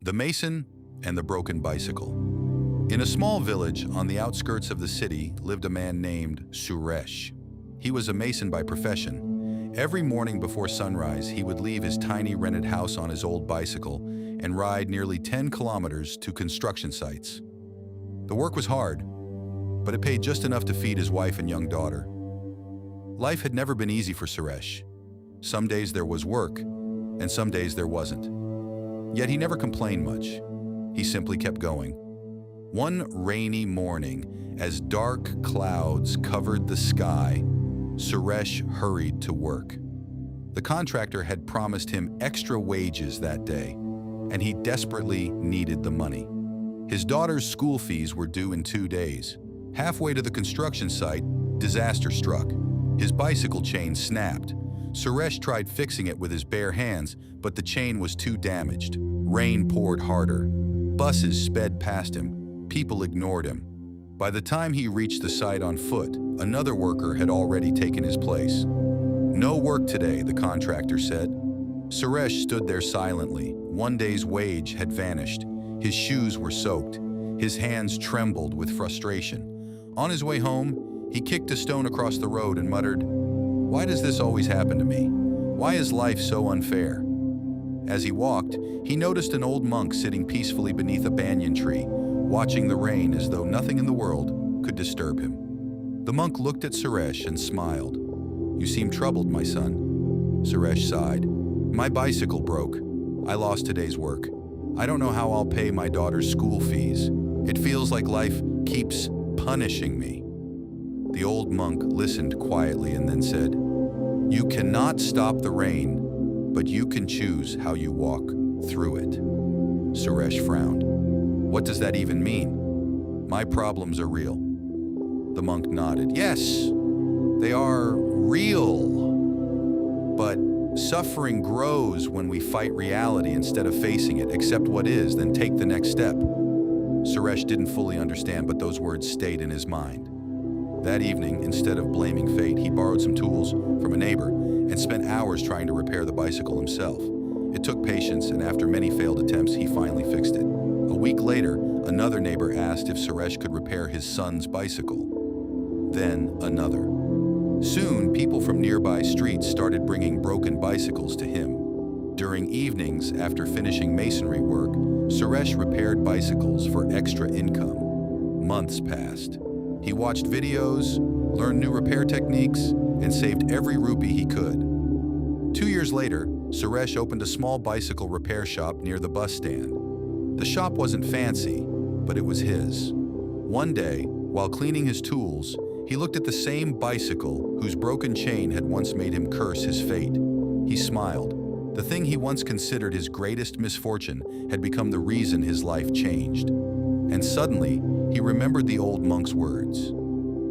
The Mason and the Broken Bicycle. In a small village on the outskirts of the city lived a man named Suresh. He was a mason by profession. Every morning before sunrise, he would leave his tiny rented house on his old bicycle and ride nearly 10 kilometers to construction sites. The work was hard, but it paid just enough to feed his wife and young daughter. Life had never been easy for Suresh. Some days there was work, and some days there wasn't. Yet he never complained much. He simply kept going. One rainy morning, as dark clouds covered the sky, Suresh hurried to work. The contractor had promised him extra wages that day, and he desperately needed the money. His daughter's school fees were due in 2 days. Halfway to the construction site, disaster struck. His bicycle chain snapped. Suresh tried fixing it with his bare hands, but the chain was too damaged. Rain poured harder. Buses sped past him. People ignored him. By the time he reached the site on foot, another worker had already taken his place. "No work today," the contractor said. Suresh stood there silently. One day's wage had vanished. His shoes were soaked. His hands trembled with frustration. On his way home, he kicked a stone across the road and muttered, "Why does this always happen to me? Why is life so unfair?" As he walked, he noticed an old monk sitting peacefully beneath a banyan tree, watching the rain as though nothing in the world could disturb him. The monk looked at Suresh and smiled. "You seem troubled, my son." Suresh sighed. "My bicycle broke. I lost today's work. I don't know how I'll pay my daughter's school fees. It feels like life keeps punishing me." The old monk listened quietly and then said, "You cannot stop the rain, but you can choose how you walk through it." Suresh frowned. "What does that even mean?" "My problems are real." The monk nodded. "Yes, they are real. But suffering grows when we fight reality instead of facing it. Accept what is, then take the next step." Suresh didn't fully understand, but those words stayed in his mind. That evening, instead of blaming fate, he borrowed some tools from a neighbor and spent hours trying to repair the bicycle himself. It took patience, and after many failed attempts, he finally fixed it. A week later, another neighbor asked if Suresh could repair his son's bicycle. Then another. Soon, people from nearby streets started bringing broken bicycles to him. During evenings, after finishing masonry work, Suresh repaired bicycles for extra income. Months passed. He watched videos, learned new repair techniques, and saved every rupee he could. 2 years later, Suresh opened a small bicycle repair shop near the bus stand. The shop wasn't fancy, but it was his. One day, while cleaning his tools, he looked at the same bicycle whose broken chain had once made him curse his fate. He smiled. The thing he once considered his greatest misfortune had become the reason his life changed. And suddenly, he remembered the old monk's words.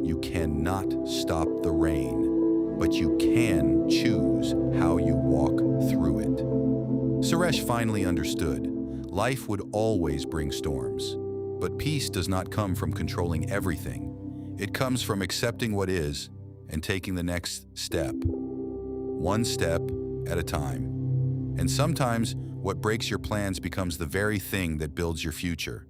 "You cannot stop the rain, but you can choose how you walk through it." Suresh finally understood. Life would always bring storms, but peace does not come from controlling everything. It comes from accepting what is and taking the next step, one step at a time. And sometimes what breaks your plans becomes the very thing that builds your future.